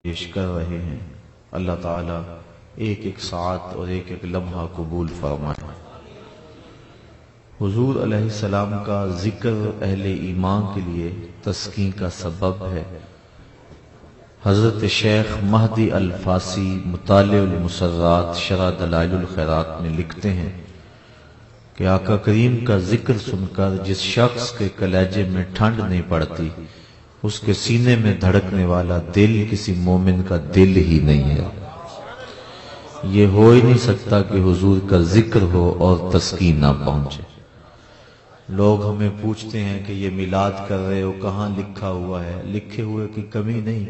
پیش کر رہے ہیں، اللہ تعالیٰ ایک ایک ساعت اور ایک ایک لمحہ قبول فرمائے۔ حضور علیہ السلام کا ذکر اہل ایمان کے لیے تسکین کا سبب ہے۔ حضرت شیخ مہدی الفاسی مطالع المسرات شرح دلائل الخیرات میں لکھتے ہیں کہ آقا کریم کا ذکر سن کر جس شخص کے کلیجے میں ٹھنڈ نہیں پڑتی، اس کے سینے میں دھڑکنے والا دل کسی مومن کا دل ہی نہیں ہے۔ یہ ہو ہی نہیں سکتا کہ حضور کا ذکر ہو اور تسکین نہ پہنچے۔ لوگ ہمیں پوچھتے ہیں کہ یہ میلاد کر رہے ہو، کہاں لکھا ہوا ہے؟ لکھے ہوئے کی کمی نہیں،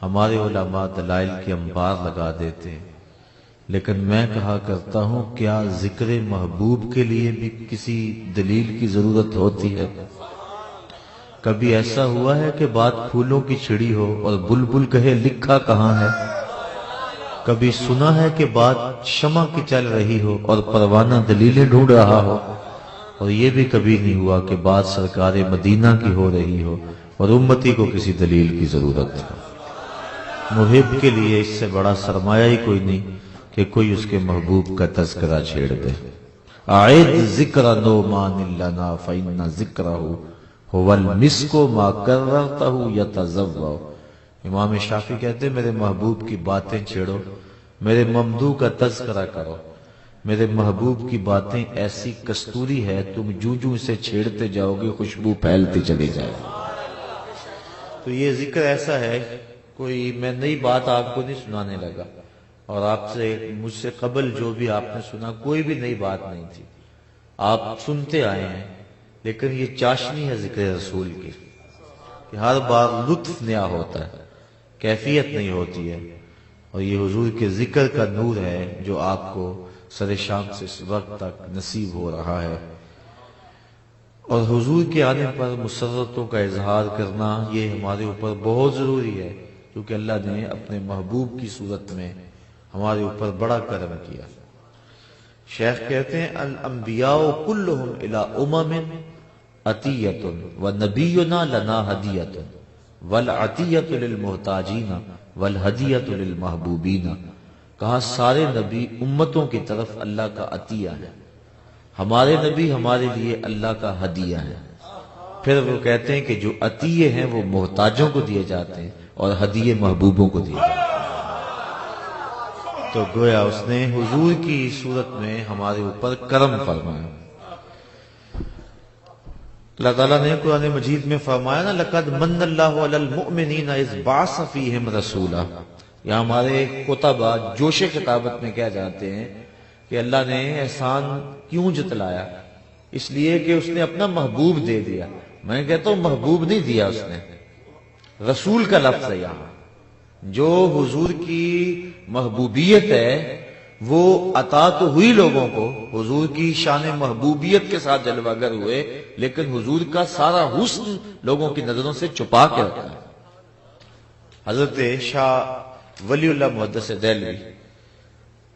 ہمارے علماء دلائل کے انبار لگا دیتے ہیں، لیکن میں کہا کرتا ہوں کیا ذکر محبوب کے لیے بھی کسی دلیل کی ضرورت ہوتی ہے؟ کبھی ایسا ہوا ہے کہ بات پھولوں کی چھڑی ہو اور بلبل کہے لکھا کہاں ہے؟ کبھی سنا ہے کہ بات شمع کی چل رہی ہو اور پروانہ دلیلیں ڈھونڈ رہا ہو؟ اور یہ بھی کبھی نہیں ہوا کہ بات سرکار مدینہ کی ہو رہی ہو اور امتی کو کسی دلیل کی ضرورت ہے۔ محب کے لیے اس سے بڑا سرمایہ ہی کوئی نہیں کہ کوئی اس کے محبوب کا تذکرہ چھیڑ دے۔ اعد ذکر نعمان لنا فإن ذکرہ هو المسک ما کررتہ یتذوع۔ امام شافعی کہتے ہیں میرے محبوب کی باتیں چھیڑو، میرے ممدوح کا تذکرہ کرو، میرے محبوب کی باتیں ایسی کستوری ہے تم جو اسے چھیڑتے جاؤ گے خوشبو پھیلتی چلی جائے۔ تو یہ ذکر ایسا ہے، کوئی میں نئی بات آپ کو نہیں سنانے لگا، اور آپ سے مجھ سے قبل جو بھی آپ نے سنا کوئی بھی نئی بات نہیں تھی، آپ سنتے آئے ہیں، لیکن یہ چاشنی ہے ذکر رسول کی کہ ہر بار لطف نیا ہوتا ہے، کیفیت نہیں ہوتی ہے، اور یہ حضور کے ذکر کا نور ہے جو آپ کو سر شام سے اس وقت تک نصیب ہو رہا ہے۔ اور حضور کے آنے پر مسرتوں کا اظہار کرنا یہ ہمارے اوپر بہت ضروری ہے، کیونکہ اللہ نے اپنے محبوب کی صورت میں ہمارے اوپر بڑا کرم کیا۔ شیخ کہتے ہیں الانبیاء کلہم الی امم عطیۃ ونبینا لنا ہدیۃ والعطیۃ للمحتاجین والہدیۃ للمحبوبین۔ کہا سارے نبی امتوں کی طرف اللہ کا عطیہ ہے، ہمارے نبی ہمارے لیے اللہ کا ہدیہ ہے۔ پھر وہ کہتے ہیں کہ جو عطیے ہیں وہ محتاجوں کو دیے جاتے ہیں اور ہدیے محبوبوں کو دیے جاتے ہیں۔ تو گویا اس نے حضور کی صورت میں ہمارے اوپر کرم فرمایا۔ اللہ تعالیٰ نے قرآن مجید میں فرمایا نا لقد من اللہ علی المؤمنین اذ بعث فیہم رسولا۔ یہ ہمارے خطبہ جوش خطابت میں کیا جاتے ہیں کہ اللہ نے احسان کیوں جتلایا؟ اس لیے کہ اس نے اپنا محبوب دے دیا۔ میں کہتا ہوں محبوب نہیں دیا اس نے، رسول کا لفظ ہے یہاں۔ جو حضور کی محبوبیت ہے وہ عطا تو ہوئی لوگوں کو، حضور کی شان محبوبیت کے ساتھ جلوہ گر ہوئے، لیکن حضور کا سارا حسن لوگوں کی نظروں سے چھپا کے رکھا ہے۔ حضرت شاہ ولی اللہ محدث دہلوی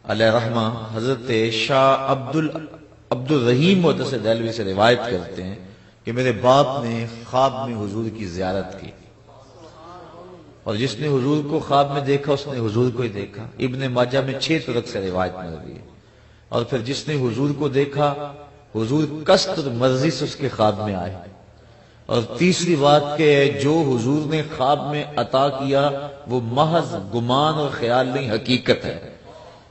علیہ رحمہ حضرت شاہ عبد الرحیم محدث دہلوی سے روایت کرتے ہیں کہ میرے باپ نے خواب میں حضور کی زیارت کی، اور جس نے حضور کو خواب میں دیکھا اس نے حضور کو ہی دیکھا۔ ابن ماجہ میں 6 طرق سے روایت مروی ہے۔ اور پھر جس نے حضور کو دیکھا حضور قصد اور مرضی سے اس کے خواب میں آئے۔ اور تیسری بات کہ جو حضور نے خواب میں عطا کیا وہ محض گمان اور خیال نہیں، حقیقت ہے۔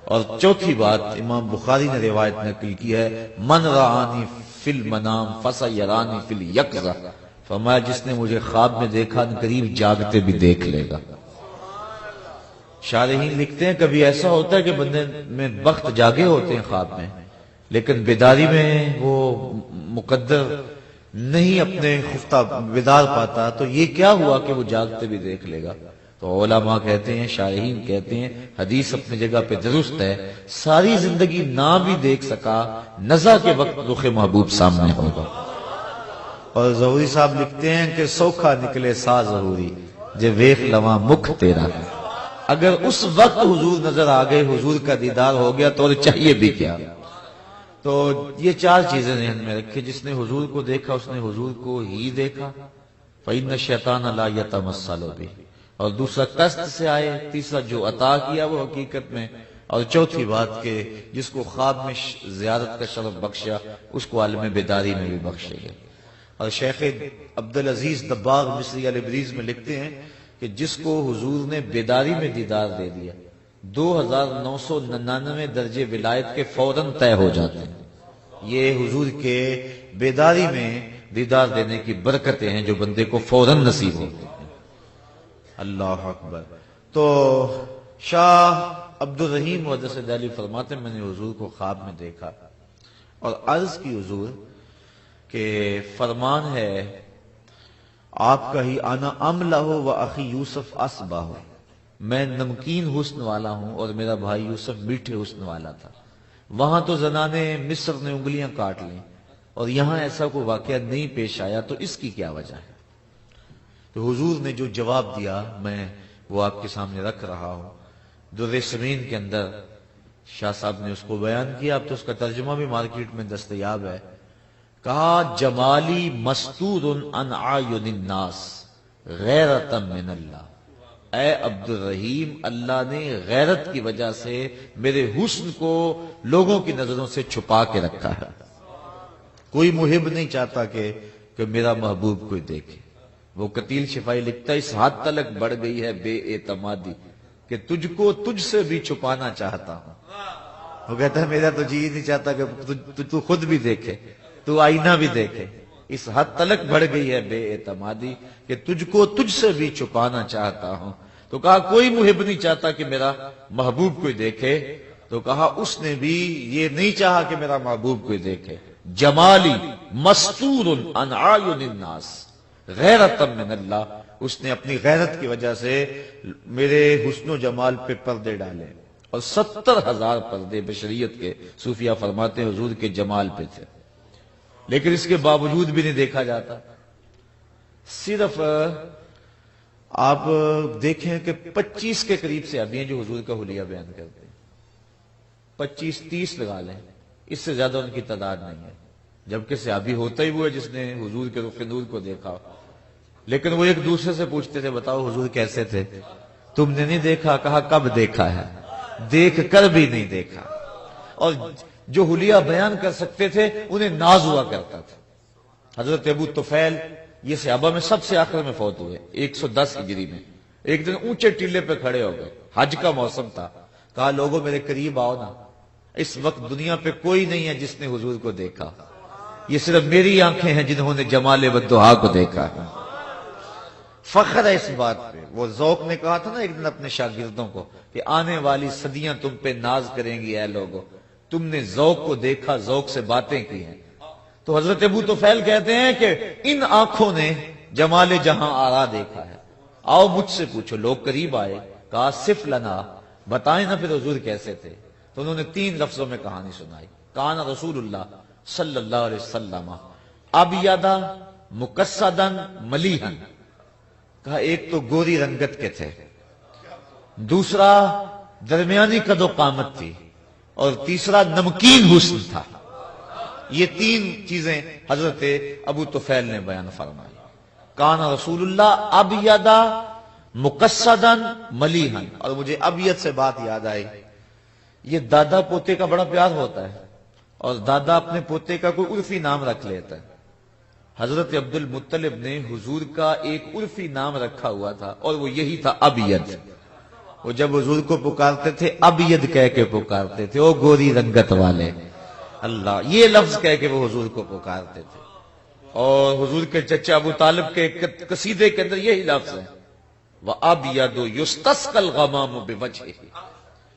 اور چوتھی بات امام بخاری نے روایت نقل کی ہے من رآنی فی المنام فسیرانی فی الیقظہ، فرمایا جس نے مجھے خواب میں دیکھا قریب جاگتے بھی دیکھ لے گا۔ شارحین لکھتے ہیں کبھی ایسا ہوتا ہے کہ بندے میں وقت جاگے ہوتے ہیں خواب میں، لیکن بیداری میں وہ مقدر نہیں اپنے خفتہ بیدار پاتا، تو یہ کیا ہوا کہ وہ جاگتے بھی دیکھ لے گا؟ تو علماء کہتے ہیں، شارحین کہتے ہیں حدیث اپنی جگہ پہ درست ہے، ساری زندگی نہ بھی دیکھ سکا، نزع کے وقت رخ محبوب سامنے ہوگا۔ اور ظہوری صاحب لکھتے ہیں کہ سوکھا نکلے سا ظہوری جے ویخ لواں مکھ تیرا۔ اگر اس وقت حضور نظر آ گئے، حضور کا دیدار ہو گیا تو چاہیے بھی کیا؟ تو یہ چار چیزیں ذہن میں رکھے، جس نے حضور کو دیکھا اس نے حضور کو ہی دیکھا، فَإِنَّ الشَّيْطَانَ لَا يَتَمَثَّلُ بِهِ، اور دوسرا قصد سے آئے، تیسرا جو عطا کیا وہ حقیقت میں، اور چوتھی بات کہ جس کو خواب میں زیارت کا شرف بخشا اس کو عالم بیداری میں بھی بخشے گا۔ اور شیخ عبدالعزیز دباغ مصری البریز میں لکھتے ہیں کہ جس کو حضور نے بیداری میں دیدار دے دیا 2999 درجے ولایت کے فوراً طے ہو جاتے ہیں۔ یہ حضور کے بیداری میں دیدار دینے کی برکتیں ہیں جو بندے کو فوراً نصیب ہوتی ہیں۔ اللہ اکبر۔ تو شاہ عبد الرحیم وحدہ سے دہلی فرماتے ہیں میں نے حضور کو خواب میں دیکھا اور عرض کی حضور کہ فرمان ہے آپ کا ہی انا املہ و اخی یوسف اسبہ، میں نمکین حسن والا ہوں اور میرا بھائی یوسف میٹھے حسن والا تھا۔ وہاں تو زنانے مصر نے انگلیاں کاٹ لیں اور یہاں ایسا کوئی واقعہ نہیں پیش آیا، تو اس کی کیا وجہ ہے؟ تو حضور نے جو جواب دیا میں وہ آپ کے سامنے رکھ رہا ہوں۔ در سمین کے اندر شاہ صاحب نے اس کو بیان کیا، اب تو اس کا ترجمہ بھی مارکیٹ میں دستیاب ہے۔ کہا جمالی مستور عن اعین الناس غیرۃ من اللہ، اے عبد الرحیم اللہ نے غیرت کی وجہ سے میرے حسن کو لوگوں کی نظروں سے چھپا کے رکھا ہے۔ کوئی محب نہیں چاہتا کہ میرا محبوب کوئی دیکھے۔ وہ قتیل شفائی لکھتا ہے اس حد تلک بڑھ گئی ہے بے اعتمادی کہ تجھ کو تجھ سے بھی چھپانا چاہتا ہوں۔ وہ کہتا ہے میرا تو جی نہیں چاہتا کہ تو خود بھی دیکھے، تو آئینہ بھی دیکھے۔ اس حد تلک بڑھ گئی ہے بے اعتمادی کہ تجھ کو تجھ سے بھی چھپانا چاہتا ہوں۔ تو کہا کوئی محب نہیں چاہتا کہ میرا محبوب کوئی دیکھے، تو کہا اس نے بھی یہ نہیں چاہا کہ میرا محبوب کوئی دیکھے۔ جمالی مستور عن اعین الناس غیرۃ من اللہ، اس نے اپنی غیرت کی وجہ سے میرے حسن و جمال پہ پردے ڈالے، اور 70,000 پردے بشریت کے صوفیہ فرماتے ہیں حضور کے جمال پہ تھے، لیکن اس کے باوجود بھی نہیں دیکھا جاتا۔ صرف آپ دیکھیں کہ 25 کے قریب سے ابھی ہیں جو حضور کا حلیہ بیان کرتے ہیں، 25-30 لگا لیں، اس سے زیادہ ان کی تعداد نہیں ہے، جبکہ صحابی ہوتا ہی وہ ہے جس نے حضور کے رخ نور کو دیکھا۔ لیکن وہ ایک دوسرے سے پوچھتے تھے بتاؤ حضور کیسے تھے؟ تم نے نہیں دیکھا؟ کہا کب دیکھا ہے؟ دیکھ کر بھی نہیں دیکھا۔ اور جو حلیہ بیان کر سکتے تھے انہیں ناز ہوا کرتا تھا۔ حضرت ابو طفیل یہ صحابہ میں سب سے آخر میں فوت ہوئے 110 ہجری میں۔ ایک دن اونچے ٹیلے پہ کھڑے ہو گئے، حج کا موسم تھا، کہا لوگوں میرے قریب آؤ نا، اس وقت دنیا پہ کوئی نہیں ہے جس نے حضور کو دیکھا، یہ صرف میری آنکھیں ہیں جنہوں نے جمال والدحا کو دیکھا ہے۔ فخر ہے اس بات پہ۔ وہ ذوق نے کہا تھا نا ایک دن اپنے شاگردوں کو کہ آنے والی صدیاں تم پہ ناز کریں گی اے لوگو، تم نے ذوق کو دیکھا، ذوق سے باتیں کی ہیں۔ تو حضرت ابو طفیل کہتے ہیں کہ ان آنکھوں نے جمال جہاں آرا دیکھا ہے، آؤ مجھ سے پوچھو۔ لوگ قریب آئے، کہا صف لنا، بتائیں نا پھر حضور کیسے تھے؟ تو انہوں نے 3 لفظوں میں کہانی سنائی۔ کان رسول اللہ صلی اللہ علیہ وسلم ابیض مقصدا ملیحا، کہا ایک تو گوری رنگت کے تھے، دوسرا درمیانی قد و قامت تھی، اور تیسرا نمکین حسن تھا۔ یہ 3 چیزیں حضرت ابو طفیل نے بیان فرمائی۔ کان رسول اللہ ابیض مقصدا ملیحا، اور مجھے ابیض سے بات یاد آئی، یہ دادا پوتے کا بڑا پیار ہوتا ہے، اور دادا اپنے پوتے کا کوئی عرفی نام رکھ لیتا ہے۔ حضرت عبد المطلب نے حضور کا ایک عرفی نام رکھا ہوا تھا اور وہ یہی تھا ابیض۔ وہ جب حضور کو پکارتے تھے ابیض کہہ کے پکارتے تھے، او گوری رنگت والے، اللہ، یہ لفظ کہہ کے وہ حضور کو پکارتے تھے۔ اور حضور کے چچا ابو طالب کے قصیدے کے اندر یہی لفظ ہے، وَأَبْيَضُ يُسْتَسْقَى الْغَمَامُ بِوَجْهِهِ،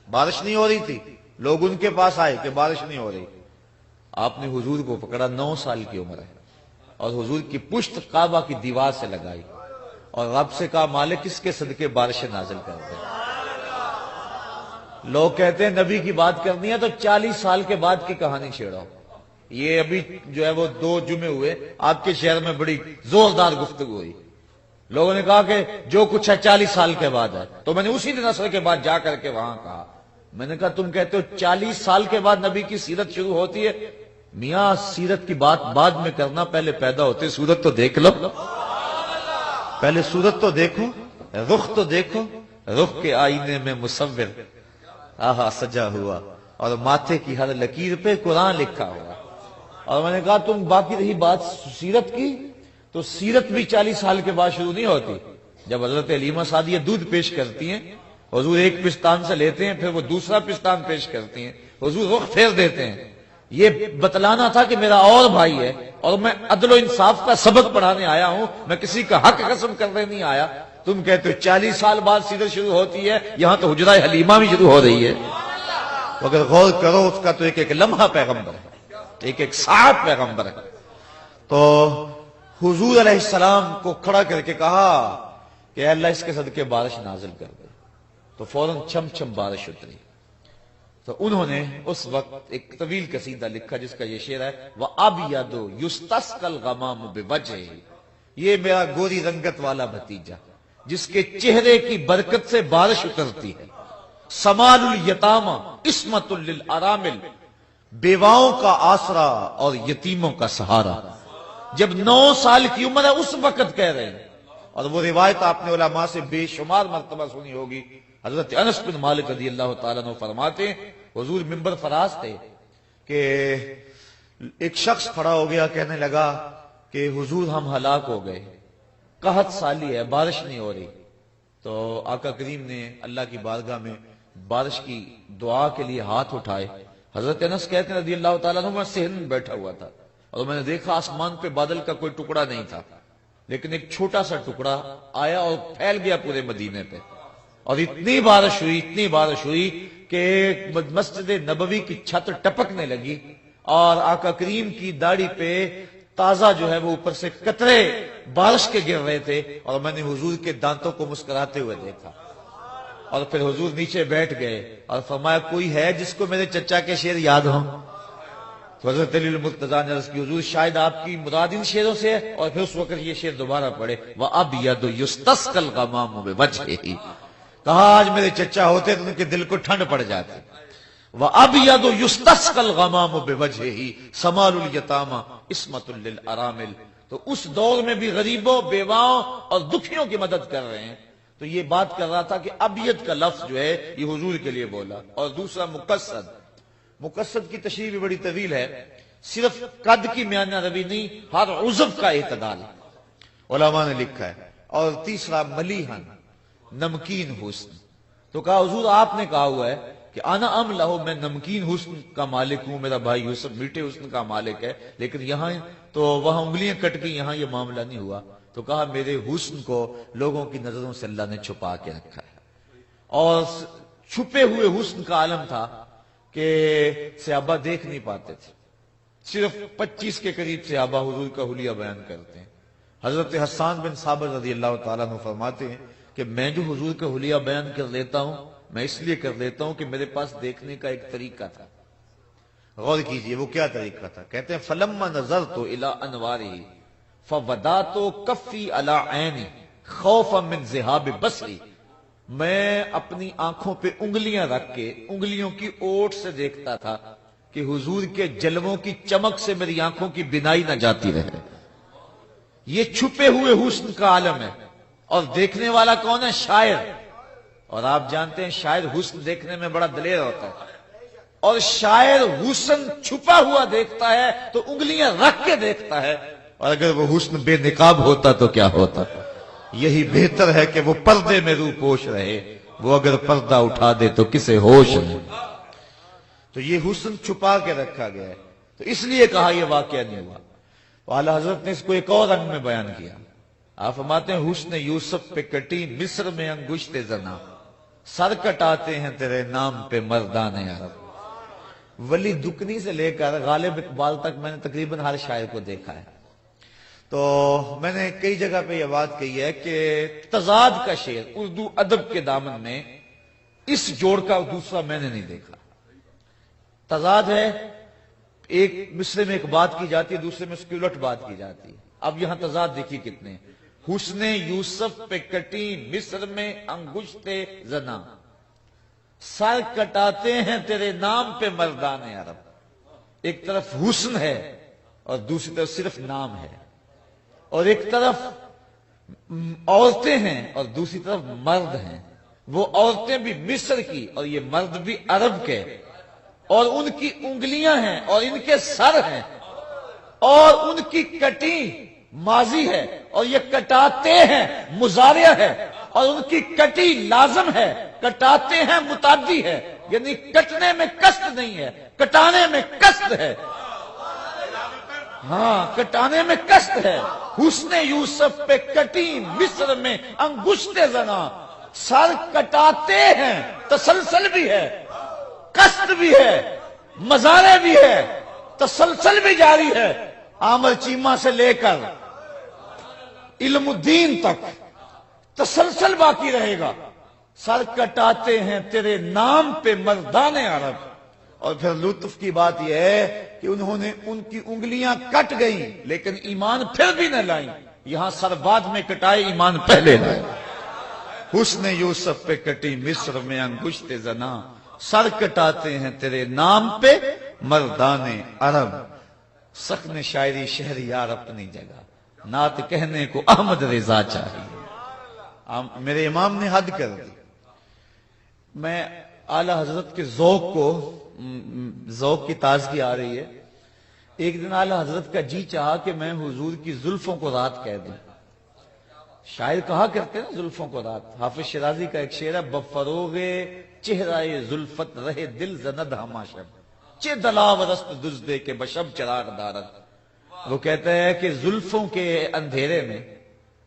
بارش نہیں ہو رہی تھی، لوگ ان کے پاس آئے کہ بارش نہیں ہو رہی، آپ نے حضور کو پکڑا، 9 سال کی عمر ہے، اور حضور کی پشت کعبہ کی دیوار سے لگائی اور رب سے کہا مالک کس کے صدقے بارشیں نازل کر دے۔ لوگ کہتے ہیں نبی کی بات کرنی ہے تو 40 سال کے بعد کی کہانی چھیڑو۔ یہ ابھی جو ہے وہ 2 جمعے ہوئے آپ کے شہر میں بڑی زوردار گفتگو ہوئی، لوگوں نے کہا کہ جو کچھ ہے 40 سال کے بعد ہے، تو میں نے اسی دن عصر کے بعد جا کر کے وہاں کہا، میں نے کہا تم کہتے ہو 40 سال کے بعد نبی کی سیرت شروع ہوتی ہے؟ میاں سیرت کی بات بعد میں کرنا، پہلے پیدا ہوتے صورت تو دیکھ لو، پہلے صورت تو دیکھو، رخ تو دیکھو، رخ کے آئینے میں مصور آہا سجا ہوا، اور ماتھے کی ہر لکیر پہ قرآن لکھا ہوا۔ اور میں نے کہا تم باقی رہی بات سیرت کی، تو سیرت بھی 40 سال کے بعد شروع نہیں ہوتی۔ جب حضرت حلیمہ سعدیہ دودھ پیش کرتی ہیں، حضور ایک پستان سے لیتے ہیں، پھر وہ دوسرا پستان پیش کرتی ہیں، حضور رخ پھیر دیتے ہیں۔ یہ بتلانا تھا کہ میرا اور بھائی ہے، اور میں عدل و انصاف کا سبق پڑھانے آیا ہوں، میں کسی کا حق قسم کرنے نہیں آیا۔ تم کہتے ہو 40 سال بعد سیرت شروع ہوتی ہے، یہاں تو حجرہ حلیمہ بھی شروع ہو رہی ہے۔ اگر غور کرو اس کا تو ایک ایک لمحہ پیغمبر ہے، ایک ایک ساعت پیغمبر ہے۔ تو حضور علیہ السلام کو کھڑا کر کے کہا کہ اے اللہ اس کے صدقے بارش نازل کر دے، تو فوراً چھم چھم بارش اتری۔ تو انہوں نے اس وقت ایک طویل قصیدہ لکھا جس کا یہ شعر ہے، وَأَبْيَضُ يُسْتَسْقَى الْغَمَامُ بِوَجْهِهِ، یہ میرا گوری رنگت والا بھتیجا جس کے چہرے کی برکت سے بارش اترتی ہے۔ سمال الیتامى عصمۃ للارامل، بیواؤں کا آسرا اور یتیموں کا سہارا۔ جب 9 سال کی عمر ہے اس وقت کہہ رہے ہیں، اور وہ روایت آپ نے علماء سے بے شمار مرتبہ سنی ہوگی۔ حضرت انس بن مالک رضی اللہ تعالیٰ عنہ فرماتے ہیں حضور منبر فراز تھے کہ ایک شخص کھڑا ہو گیا، کہنے لگا کہ حضور ہم ہلاک ہو گئے، قحط سالی ہے، بارش نہیں ہو رہی۔ تو آقا کریم نے اللہ کی بارگاہ میں بارش کی دعا کے لیے ہاتھ اٹھائے۔ حضرت انس کہتے ہیں رضی اللہ تعالیٰ عنہ، میں صحن میں بیٹھا ہوا تھا اور میں نے دیکھا آسمان پہ بادل کا کوئی ٹکڑا نہیں تھا، لیکن ایک چھوٹا سا ٹکڑا آیا اور پھیل گیا پورے مدینے پہ، اور اتنی بارش ہوئی کہ مسجد نبوی کی چھت ٹپکنے لگی، اور آقا کریم کی داڑھی پہ تازہ جو ہے وہ اوپر سے قطرے بارش کے گر رہے تھے، اور میں نے حضور کے دانتوں کو مسکراتے ہوئے دیکھا۔ اور پھر حضور نیچے بیٹھ گئے اور فرمایا کوئی ہے جس کو میرے چچا کے شعر یاد ہوں؟ تو حضرت علی المرتضیٰ نے عرض کی حضور شاید آپ کی مراد ان شعروں سے ہے، اور پھر اس وقت یہ شعر دوبارہ پڑھے، وَأَبْيَضُ يُسْتَسْقَى الْغَمَامُ بِوَجْهِهِ، کہا آج میرے چچا ہوتے تو ان کے دل کو ٹھنڈ پڑ جاتی۔ وَأَبْيَضُ يُسْتَسْقَى الْغَمَامُ بِوَجْهِهِ سَمَالُ الْيَتَامَى عِصْمَةٌ لِلْأَرَامِلِ، تو اس دور میں بھی غریبوں، بیواؤں اور دکھیوں کی مدد کر رہے ہیں۔ تو یہ بات کر رہا تھا کہ ابیض کا لفظ جو ہے یہ حضور کے لیے بولا، اور دوسرا مقصد کی تشریح بھی بڑی طویل ہے، صرف قد کی میانہ روی نہیں، ہر عضو کا اعتدال علماء نے لکھا ہے۔ اور تیسرا ملیحن، نمکین حسن، تو کہا حضور آپ نے کہا ہوا ہے کہ انا املہ، میں نمکین حسن کا مالک ہوں، میرا بھائی یوسف میٹھے حسن کا مالک ہے، لیکن یہاں تو وہاں انگلیاں کٹ گئی، یہاں یہ معاملہ نہیں ہوا۔ تو کہا میرے حسن کو لوگوں کی نظروں سے اللہ نے چھپا کے رکھا ہے، اور چھپے ہوئے حسن کا عالم تھا کہ صحابہ دیکھ نہیں پاتے تھے۔ صرف 25 کے قریب صحابہ حضور کا حلیہ بیان کرتے ہیں۔ حضرت حسان بن ثابت رضی اللہ تعالیٰ عنہ فرماتے ہیں کہ میں جو حضور کا حلیہ بیان کر لیتا ہوں، میں اس لیے کر لیتا ہوں کہ میرے پاس دیکھنے کا ایک طریقہ تھا۔ غور کیجئے وہ کیا طریقہ تھا، کہتے ہیں فلما نظرت الی انوارہ فودعت کفی علی عینی خوفا من ذہاب بصری، میں اپنی آنکھوں پہ انگلیاں رکھ کے انگلیوں کی اوٹ سے دیکھتا تھا کہ حضور کے جلووں کی چمک سے میری آنکھوں کی بینائی نہ جاتی رہے۔ یہ چھپے ہوئے حسن کا عالم ہے، اور دیکھنے والا کون ہے؟ شاعر۔ اور آپ جانتے ہیں شاعر حسن دیکھنے میں بڑا دلیر ہوتا ہے، اور شاعر حسن چھپا ہوا دیکھتا ہے تو انگلیاں رکھ کے دیکھتا ہے، اور اگر وہ حسن بے نقاب ہوتا تو کیا ہوتا؟ یہی بہتر ہے کہ وہ پردے میں روح پوش رہے، وہ اگر پردہ اٹھا دے تو کسے ہوش نہیں۔ تو یہ حسن چھپا کے رکھا گیا ہے، تو اس لیے کہا یہ واقعہ نہیں ہوا۔ اعلیٰ حضرت نے اس کو ایک اور رنگ میں بیان کیا۔ آپ فرماتے ہیں حسن یوسف پہ کٹی مصر میں انگشت زنا، سر کٹاتے ہیں تیرے نام پہ مردان عرب۔ ولی دکنی سے لے کر غالب اقبال تک میں نے تقریباً ہر شاعر کو دیکھا ہے۔ تو میں نے کئی جگہ پہ یہ بات کہی ہے کہ تضاد کا شعر اردو ادب کے دامن میں اس جوڑ کا دوسرا میں نے نہیں دیکھا۔ تضاد ہے، ایک مصرے میں ایک بات کی جاتی ہے، دوسرے میں اس کی الٹ بات کی جاتی ہے۔ اب یہاں تضاد دیکھیے کتنے ہیں۔ حسن یوسف پہ کٹی مصر میں انگشت زنا، سر کٹاتے ہیں تیرے نام پہ مردان عرب۔ ایک طرف حسن ہے اور دوسری طرف صرف نام ہے، اور ایک طرف عورتیں ہیں اور دوسری طرف مرد ہیں۔ وہ عورتیں بھی مصر کی اور یہ مرد بھی عرب کے، اور ان کی انگلیاں ہیں اور ان کے سر ہیں، اور ان کی کٹی ماضی ہے اور یہ کٹاتے ہیں مضارع ہے، اور ان کی کٹی لازم ہے، کٹاتے ہیں متعدی ہے، یعنی کٹنے میں قصد نہیں ہے، کٹانے میں قصد ہے۔ ہاں، کٹانے میں قصد ہے۔ حسن یوسف پہ کٹی مصر میں انگشت زنا، سر کٹاتے ہیں، تسلسل بھی ہے، قصد بھی ہے، مضارع بھی ہے، تسلسل بھی جاری ہے۔ عامر چیمہ سے لے کر علم الدین تک تسلسل باقی رہے گا۔ سر کٹاتے ہیں تیرے نام پہ مردان عرب۔ اور پھر لطف کی بات یہ ہے کہ انہوں نے ان کی انگلیاں کٹ گئیں لیکن ایمان پھر بھی نہ لائیں۔ یہاں سر بعد میں کٹائے، ایمان پہلے لائے۔ حسن یوسف پہ کٹی مصر میں انگشت زنا، سر کٹاتے ہیں تیرے نام پہ مردان عرب۔ سخن شاعری شہریار اپنی جگہ، نعت کہنے کو احمد رضا چاہیے۔ میرے امام نے حد کر دی۔ میں اعلی حضرت کے ذوق کی تازگی آ رہی ہے۔ ایک دن اعلی حضرت کا جی چاہا کہ میں حضور کی زلفوں کو رات کہہ دوں۔ شاعر کہا کرتے ہیں زلفوں کو رات۔ حافظ شیرازی کا ایک شعر ہے، بفروغ چہرہ زلفت رہے دل زند ہما شب، چہ دلاو رست دزدے کے بشب چراغ دارت۔ وہ کہتا ہے کہ زلفوں کے اندھیرے میں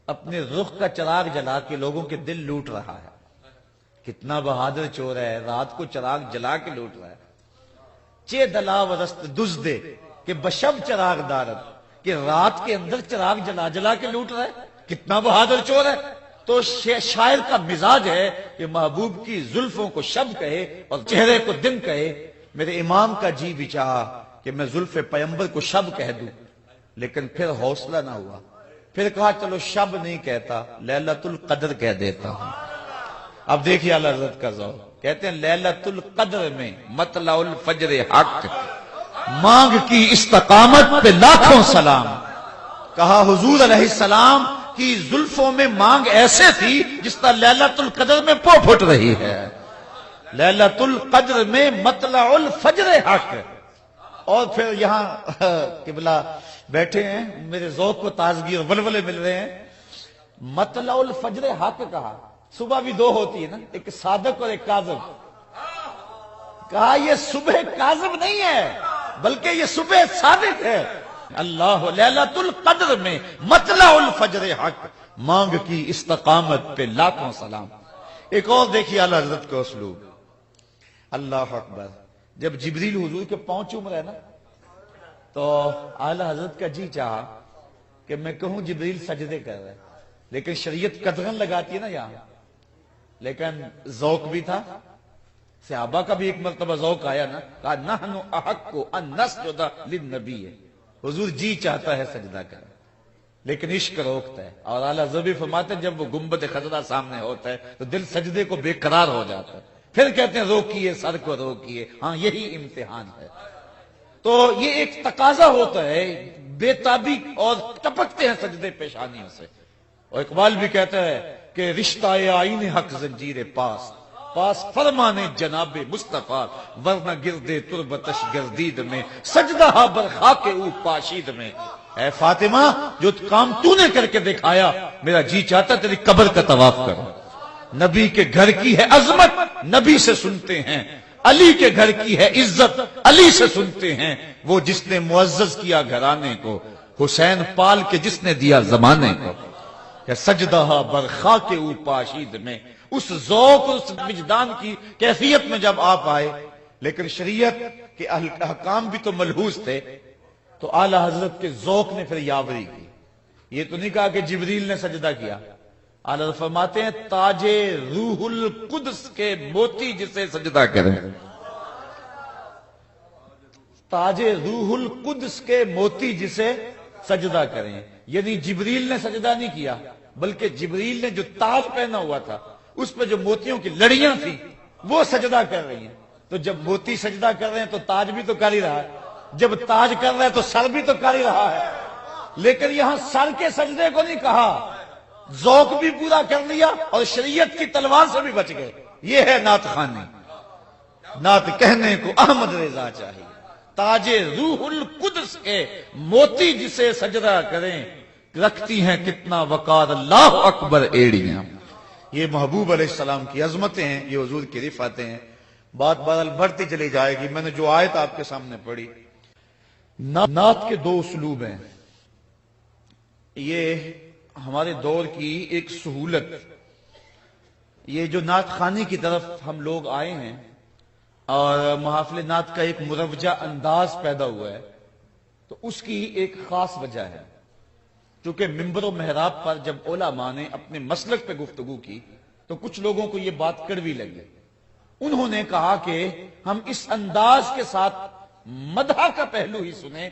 اپنے رخ کا چراغ جلا کے لوگوں کے دل لوٹ رہا ہے۔ کتنا بہادر چور ہے، رات کو چراغ جلا کے لوٹ رہا ہے۔ چہ دلاو رست دزدے کہ بشب چراغ دارت، کہ رات کے اندر چراغ جلا جلا کے لوٹ رہا ہے، کتنا بہادر چور ہے۔ تو شاعر کا مزاج ہے کہ محبوب کی زلفوں کو شب کہے اور چہرے کو دن کہے۔ میرے امام کا جی بھی چاہا کہ میں زلف پیمبر کو شب کہہ دوں، لیکن پھر حوصلہ نہ ہوا۔ پھر کہا چلو شب نہیں کہتا، لیلۃ القدر کہہ دیتا ہوں۔ اب دیکھیے اعلی حضرت کا ذوق، کہتے ہیں لیلۃ القدر میں مطلع الفجر حق، مانگ کی استقامت پہ لاکھوں سلام۔ کہا حضور علیہ السلام کی زلفوں میں مانگ ایسے تھی جس طرح لیلۃ القدر میں پو پھٹ رہی ہے۔ لیلۃ القدر میں مطلع الفجر حق۔ اور پھر یہاں قبلہ بیٹھے ہیں، میرے ذوق کو تازگی اور ولولے مل رہے ہیں۔ مطلع الفجر حق کہا، صبح بھی دو ہوتی ہے نا، ایک صادق اور ایک کاذب۔ کہا یہ صبح کاذب نہیں ہے بلکہ یہ صبح صادق ہے۔ اللہ لیلۃ القدر میں مطلع الفجر حق، مانگ کی استقامت پہ لاکھوں سلام۔ ایک اور دیکھیے اعلی حضرت کا اسلوب، اللہ اکبر۔ جب جبریل حضور کے پاؤں چوم رہے نا تو اعلی حضرت کا جی چاہا کہ میں کہوں جبریل سجدے کر رہے، لیکن شریعت قدغن لگاتی ہے نا یہاں، لیکن ذوق بھی تھا۔ صحابہ کا بھی ایک مرتبہ ذوق آیا نا، کہا نحن احق ان نسجد للنبی، حضور جی چاہتا ہے سجدہ کرے لیکن عشق روکتا ہے۔ اور اعلیٰ حضرت بھی فرماتے ہیں جب وہ گنبد خضرا سامنے ہوتا ہے تو دل سجدے کو بے قرار ہو جاتا ہے، پھر کہتے ہیں روکیے سر کو روکیے۔ ہاں یہی امتحان ہے۔ تو یہ ایک تقاضا ہوتا ہے، بے تابی اور ٹپکتے ہیں سجدے پیشانیوں سے۔ اور اقبال بھی کہتا ہے کہ رشتہ آئین حق زنجیر پاس، پاس فرمانے جناب مصطفیٰ، ورنہ گردے تربتش گردید میں سجدہ بر خاک او پاشید میں۔ اے فاطمہ جو کام تو نے کر کے دکھایا، میرا جی چاہتا تیری قبر کا طواف کرو۔ نبی کے گھر کی ہے عظمت، نبی سے سنتے ہیں۔ علی کے گھر کی ہے عزت، علی سے سنتے ہیں۔ وہ جس نے معزز کیا گھرانے کو، حسین پال کے جس نے دیا زمانے کو۔ کہ سجدہ بر خاک او پاشید میں، اس ذوق اس وجدان کی کیفیت میں جب آپ آئے، لیکن شریعت کے احکام بھی تو ملحوظ تھے، تو اعلی حضرت کے ذوق نے پھر یاوری کی۔ یہ تو نہیں کہا کہ جبریل نے سجدہ کیا، اعلی حضرت فرماتے ہیں تاج روح القدس کے موتی جسے سجدہ کریں، تاج روح القدس کے موتی جسے سجدہ کریں، یعنی جبریل نے سجدہ نہیں کیا، بلکہ جبریل نے جو تاج پہنا ہوا تھا اس پہ جو موتیوں کی لڑیاں تھیں وہ سجدہ کر رہی ہیں. تو جب موتی سجدہ کر رہے ہیں تو تاج بھی تو کر ہی رہا ہے, جب تاج کر رہا ہے تو سر بھی تو کر ہی رہا ہے. لیکن یہاں سر کے سجدے کو نہیں کہا, ذوق بھی پورا کر لیا اور شریعت کی تلوار سے بھی بچ گئے. یہ ہے نعت خوانی. نعت کہنے کو احمد رضا چاہیے, تاج روح القدس کے موتی جسے سجدہ کریں, رکھتی ہیں کتنا وقار اللہ اکبر ایڑیاں. یہ محبوب علیہ السلام کی عظمتیں ہیں, یہ حضور کی رفعتیں ہیں. بات بہرحال بڑھتی چلی جائے گی. میں نے جو آیت آپ کے سامنے پڑھی, نعت کے دو اسلوب ہیں. یہ ہمارے دور کی ایک سہولت, یہ جو نعت خوانی کی طرف ہم لوگ آئے ہیں اور محافل نعت کا ایک مروجہ انداز پیدا ہوا ہے, تو اس کی ایک خاص وجہ ہے. چونکہ منبر و محراب پر جب علماء نے اپنے مسلک پہ گفتگو کی تو کچھ لوگوں کو یہ بات کڑوی لگی. انہوں نے کہا کہ ہم اس انداز کے ساتھ مدح کا پہلو ہی سنیں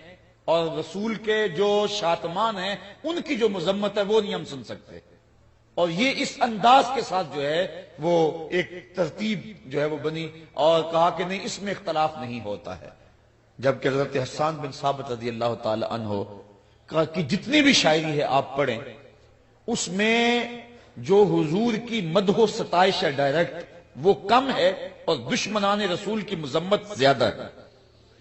اور رسول کے جو شاتمان ہیں ان کی جو مذمت ہے وہ نہیں ہم سن سکتے. اور یہ اس انداز کے ساتھ جو ہے وہ ایک ترتیب جو ہے وہ بنی, اور کہا کہ نہیں اس میں اختلاف نہیں ہوتا ہے. جبکہ حضرت حسان بن ثابت رضی اللہ تعالی عنہ کی جتنی بھی شاعری ہے آپ پڑھیں, اس میں جو حضور کی مدح و ستائش ہے ڈائریکٹ وہ کم ہے اور دشمنان رسول کی مذمت زیادہ ہے.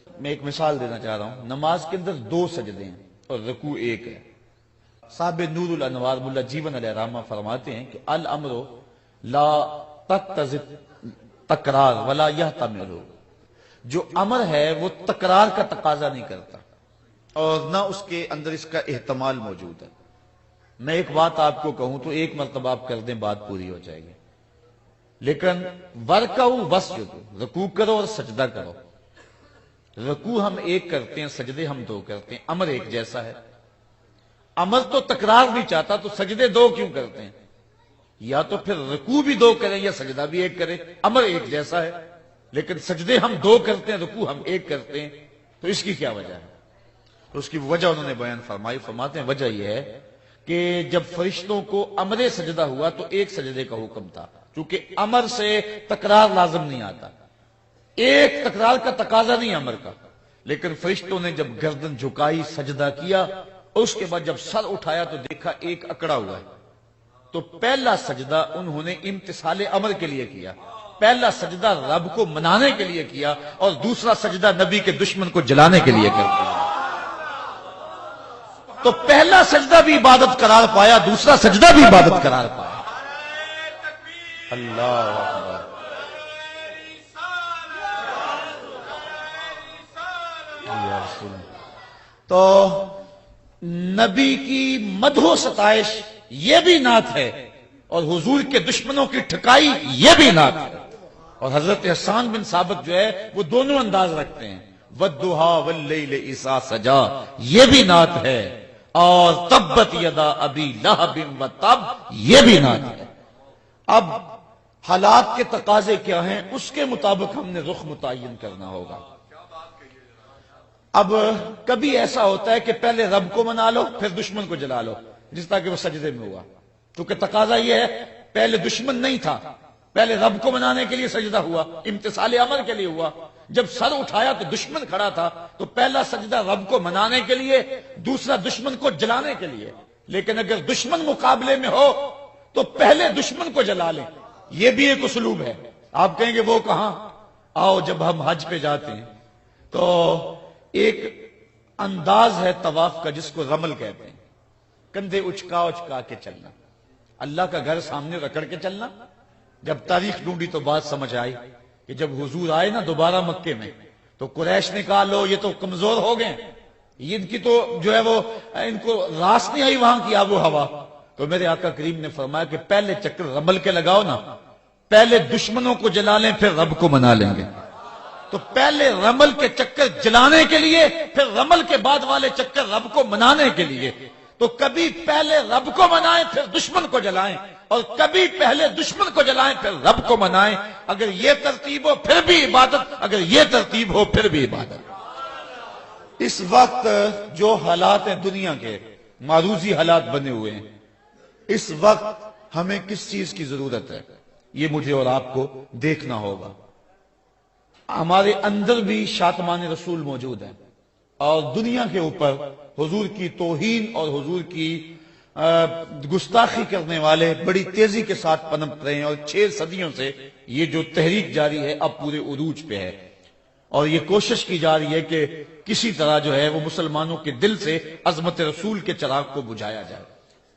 میں ایک مثال دینا چاہ رہا ہوں. نماز کے اندر 2 سجدے ہیں اور رکوع 1 ہے. صاحب نور الانوار ملا جیون علیہ رحمہ فرماتے ہیں کہ الامر لا تقتضی تکرار ولا یحتمل, جو امر ہے وہ تکرار کا تقاضا نہیں کرتا اور نہ اس کے اندر اس کا احتمال موجود ہے. میں ایک بات آپ کو کہوں تو ایک مرتبہ آپ کر دیں بات پوری ہو جائے گی, لیکن ورکعوا واسجدوا, رکوع کرو اور سجدہ کرو. رکوع ہم 1 کرتے ہیں, سجدے ہم 2 کرتے ہیں, امر ایک جیسا ہے. امر تو تکرار نہیں چاہتا تو سجدے 2 کیوں کرتے ہیں؟ یا تو پھر رکوع بھی 2 کریں یا سجدہ بھی 1 کریں, امر ایک جیسا ہے. لیکن سجدے ہم 2 کرتے ہیں, رکوع ہم 1 کرتے ہیں, تو اس کی کیا وجہ ہے؟ تو اس کی وجہ انہوں نے بیان فرمائی. فرماتے ہیں وجہ یہ ہے کہ جب فرشتوں کو امر سجدہ ہوا تو 1 سجدے کا حکم تھا, چونکہ امر سے تکرار لازم نہیں آتا, 1 تکرار کا تقاضا نہیں امر کا. لیکن فرشتوں نے جب گردن جھکائی سجدہ کیا اور اس کے بعد جب سر اٹھایا تو دیکھا 1 اکڑا ہوا ہے. تو پہلا سجدہ انہوں نے امتثال امر کے لیے کیا, پہلا سجدہ رب کو منانے کے لیے کیا, اور دوسرا سجدہ نبی کے دشمن کو جلانے کے لیے کر دیا. تو پہلا سجدہ بھی عبادت قرار پایا, دوسرا سجدہ بھی عبادت قرار پایا. اللہ اکبر. تو نبی کی مدح و ستائش یہ بھی نعت ہے, اور حضور کے دشمنوں کی ٹھکائی یہ بھی نعت ہے. اور حضرت حسان بن ثابت جو ہے وہ دونوں انداز رکھتے ہیں. والضحیٰ واللیل اذا سجا یہ بھی نعت ہے, اور تبت یدا ابی لہب وتب یہ بھی نعت ہے. اب حالات کے تقاضے کیا ہیں اس کے مطابق ہم نے رخ متعین کرنا ہوگا. اب کبھی ایسا ہوتا ہے کہ پہلے رب کو منا لو پھر دشمن کو جلا لو, جس طرح کہ وہ سجدے میں ہوا. کیونکہ تقاضا یہ ہے, پہلے دشمن نہیں تھا, پہلے رب کو منانے کے لیے سجدہ ہوا, امتثال امر کے لیے ہوا. جب سر اٹھایا تو دشمن کھڑا تھا, تو پہلا سجدہ رب کو منانے کے لیے, دوسرا دشمن کو جلانے کے لیے. لیکن اگر دشمن مقابلے میں ہو تو پہلے دشمن کو جلا لیں, یہ بھی ایک اسلوب ہے. آپ کہیں گے وہ کہاں؟ آؤ جب ہم حج پہ جاتے ہیں تو ایک انداز ہے طواف کا جس کو رمل کہتے ہیں, کندھے اچکا اچکا کے چلنا, اللہ کا گھر سامنے رکڑ کے چلنا. جب تاریخ ڈھونڈی تو بات سمجھ آئی کہ جب حضور آئے نا دوبارہ مکے میں تو قریش نے کہا لو یہ تو کمزور ہو گئے, ان کی تو جو ہے وہ ان کو راس نہیں آئی وہاں کی آب و ہوا. تو میرے آقا کریم نے فرمایا کہ پہلے چکر رمل کے لگاؤ نا, پہلے دشمنوں کو جلا لیں پھر رب کو منا لیں گے. تو پہلے رمل کے چکر جلانے کے لیے, پھر رمل کے بعد والے چکر رب کو منانے کے لیے. تو کبھی پہلے رب کو منائیں پھر دشمن کو جلائیں, اور کبھی پہلے دشمن کو جلائیں پھر رب کو منائیں. اگر یہ ترتیب ہو پھر بھی عبادت, اگر یہ ترتیب ہو پھر بھی عبادت. اس وقت جو حالات ہیں دنیا کے معروضی حالات بنے ہوئے ہیں, اس وقت ہمیں کس چیز کی ضرورت ہے، یہ مجھے اور آپ کو دیکھنا ہوگا۔ ہمارے اندر بھی شاتمان رسول موجود ہیں، اور دنیا کے اوپر حضور کی توہین اور حضور کی گستاخی کرنے والے بڑی تیزی کے ساتھ پنپ رہے ہیں، اور 6 صدیوں سے یہ جو تحریک جاری ہے اب پورے عروج پہ ہے، اور یہ کوشش کی جا رہی ہے کہ کسی طرح جو ہے وہ مسلمانوں کے دل سے عظمت رسول کے چراغ کو بجھایا جائے۔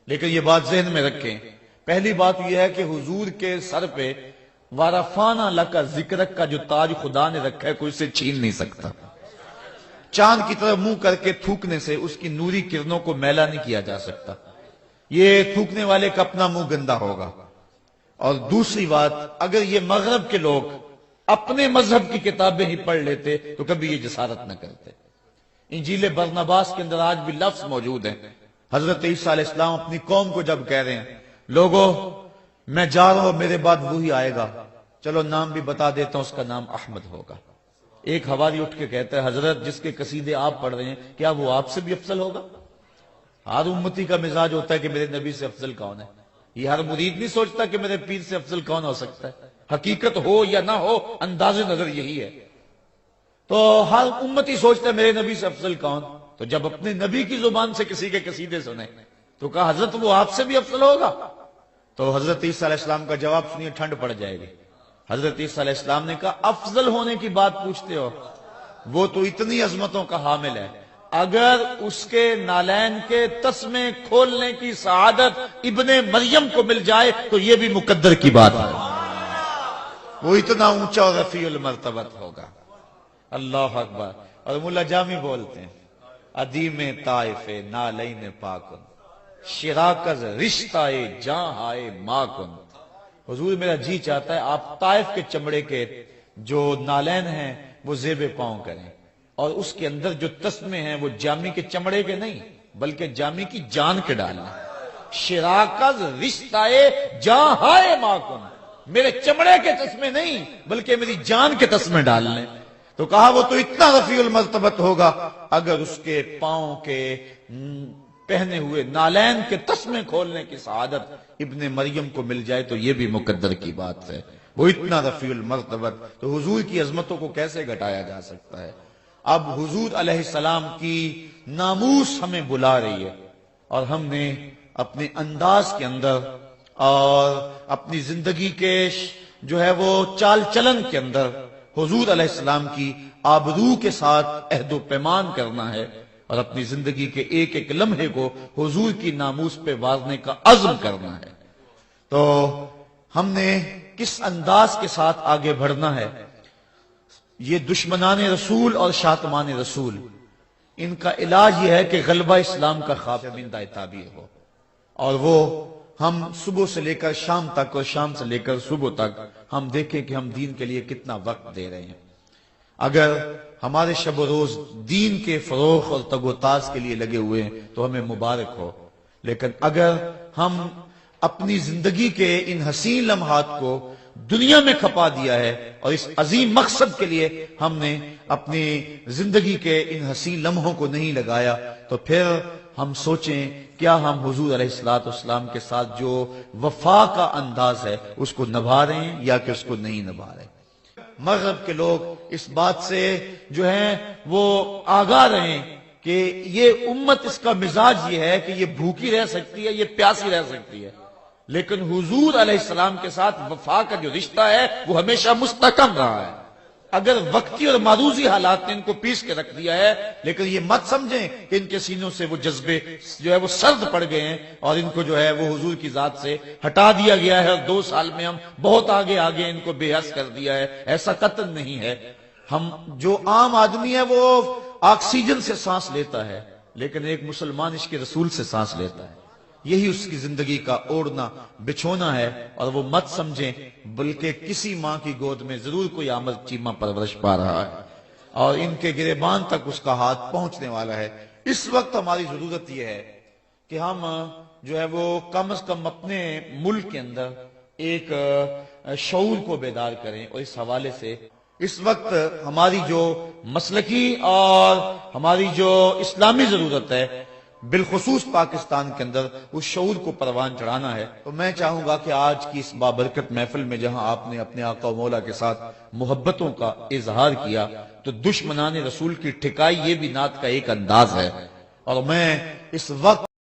لیکن یہ بات ذہن میں رکھیں، پہلی بات یہ ہے کہ حضور کے سر پہ وارفانہ لکا ذکرک کا جو تاج خدا نے رکھا ہے کوئی اسے چھین نہیں سکتا۔ چاند کی طرف منہ کر کے تھوکنے سے اس کی نوری کرنوں کو میلا نہیں کیا جا سکتا، یہ تھوکنے والے کا اپنا منہ گندا ہوگا۔ اور دوسری بات، اگر یہ مغرب کے لوگ اپنے مذہب کی کتابیں ہی پڑھ لیتے تو کبھی یہ جسارت نہ کرتے۔ انجیل برنباس کے اندر آج بھی لفظ موجود ہیں، حضرت عیسیٰ علیہ السلام اپنی قوم کو جب کہہ رہے ہیں لوگوں میں جا رہا ہوں، میرے بعد وہی آئے گا، چلو نام بھی بتا دیتا ہوں، اس کا نام احمد ہوگا۔ ایک حواری اٹھ کے کہتا ہے حضرت جس کے قصیدے آپ پڑھ رہے ہیں کیا وہ آپ سے بھی افضل ہوگا؟ ہر امتی کا مزاج ہوتا ہے کہ میرے نبی سے افضل کون ہے، یہ ہر مرید نہیں سوچتا کہ میرے پیر سے افضل کون ہو سکتا ہے، حقیقت ہو یا نہ ہو انداز نظر یہی ہے۔ تو ہر امتی سوچتا ہے میرے نبی سے افضل کون، تو جب اپنے نبی کی زبان سے کسی کے قصیدے سنے تو کہا حضرت وہ آپ سے بھی افضل ہوگا؟ تو حضرت عیسیٰ علیہ السلام کا جواب سنیے، ٹھنڈ پڑ جائے گی۔ حضرت عیسیٰ علیہ السلام نے کہا افضل ہونے کی بات پوچھتے ہو، وہ تو اتنی عظمتوں کا حامل ہے، اگر اس کے نالین کے تسمے کھولنے کی سعادت ابن مریم کو مل جائے تو یہ بھی مقدر کی بات ہے، وہ اتنا اونچا اور رفیع المرتبت ہوگا۔ اللہ اکبر۔ اور مولا جامی بولتے ہیں ادیم طائف نالین پاکن شراکز رشتہ جاں ہائے ماکن۔ حضور میرا جی چاہتا ہے آپ طائف کے چمڑے کے جو نالین ہیں وہ زیب پاؤں کریں، اور اس کے اندر جو تسمے ہیں وہ جامی کے چمڑے کے نہیں بلکہ جامی کی جان کے ڈالنا۔ شراکز رشتہ جاں ہائے ماکن، میرے چمڑے کے تسمے نہیں بلکہ میری جان کے تسمے ڈالنے۔ تو کہا وہ تو اتنا رفیع المرتبت ہوگا اگر اس کے پاؤں کے پہنے ہوئے نالین کے تسمے کھولنے کی سعادت ابن مریم کو مل جائے تو یہ بھی مقدر کی بات ہے، وہ اتنا رفیع المرتبت۔ تو حضور کی عظمتوں کو کیسے گھٹایا جا سکتا ہے؟ اب حضور علیہ السلام کی ناموس ہمیں بلا رہی ہے، اور ہم نے اپنے انداز کے اندر اور اپنی زندگی کے جو ہے وہ چال چلن کے اندر حضور علیہ السلام کی آبرو کے ساتھ عہد و پیمان کرنا ہے، اور اپنی زندگی کے ایک ایک لمحے کو حضور کی ناموس پہ وازنے کا عزم کرنا ہے۔ تو ہم نے کس انداز کے ساتھ آگے بڑھنا ہے؟ یہ دشمنان رسول اور شاتمان رسول، ان کا علاج یہ ہے کہ غلبہ اسلام کا خواب بندہ تعبیر ہو، اور وہ ہم صبح سے لے کر شام تک اور شام سے لے کر صبح تک ہم دیکھیں کہ ہم دین کے لیے کتنا وقت دے رہے ہیں۔ اگر ہمارے شب و روز دین کے فروغ اور تگ و تاز کے لیے لگے ہوئے ہیں تو ہمیں مبارک ہو، لیکن اگر ہم اپنی زندگی کے ان حسین لمحات کو دنیا میں کھپا دیا ہے اور اس عظیم مقصد کے لیے ہم نے اپنی زندگی کے ان حسین لمحوں کو نہیں لگایا، تو پھر ہم سوچیں کیا ہم حضور علیہ السلام کے ساتھ جو وفا کا انداز ہے اس کو نبھا رہے ہیں یا کہ اس کو نہیں نبھا رہے۔ مغرب کے لوگ اس بات سے جو ہیں وہ آگاہ رہیں کہ یہ امت اس کا مزاج یہ ہے کہ یہ بھوکی رہ سکتی ہے، یہ پیاسی رہ سکتی ہے، لیکن حضور علیہ السلام کے ساتھ وفا کا جو رشتہ ہے وہ ہمیشہ مستحکم رہا ہے۔ اگر وقتی اور معروضی حالات نے ان کو پیس کے رکھ دیا ہے، لیکن یہ مت سمجھیں کہ ان کے سینوں سے وہ جذبے جو ہے وہ سرد پڑ گئے ہیں اور ان کو جو ہے وہ حضور کی ذات سے ہٹا دیا گیا ہے، اور 2 سال میں ہم بہت آگے ان کو بے حس کر دیا ہے، ایسا قطعاً نہیں ہے۔ ہم جو عام آدمی ہے وہ آکسیجن سے سانس لیتا ہے، لیکن ایک مسلمان اس کے رسول سے سانس لیتا ہے، یہی اس کی زندگی کا اوڑھنا بچھونا ہے، اور وہ مت سمجھیں بلکہ کسی ماں کی گود میں ضرور کوئی آمد چیمہ پرورش پا رہا ہے اور ان کے گریبان تک اس کا ہاتھ پہنچنے والا ہے۔ اس وقت ہماری ضرورت یہ ہے کہ ہم جو ہے وہ کم از کم اپنے ملک کے اندر ایک شعور کو بیدار کریں، اور اس حوالے سے اس وقت ہماری جو مسلکی اور ہماری جو اسلامی ضرورت ہے بالخصوص پاکستان کے اندر اس شعور کو پروان چڑھانا ہے۔ تو میں چاہوں گا کہ آج کی اس بابرکت محفل میں جہاں آپ نے اپنے آقا و مولا کے ساتھ محبتوں کا اظہار کیا، تو دشمنان رسول کی ٹھکائی یہ بھی نعت کا ایک انداز ہے، اور میں اس وقت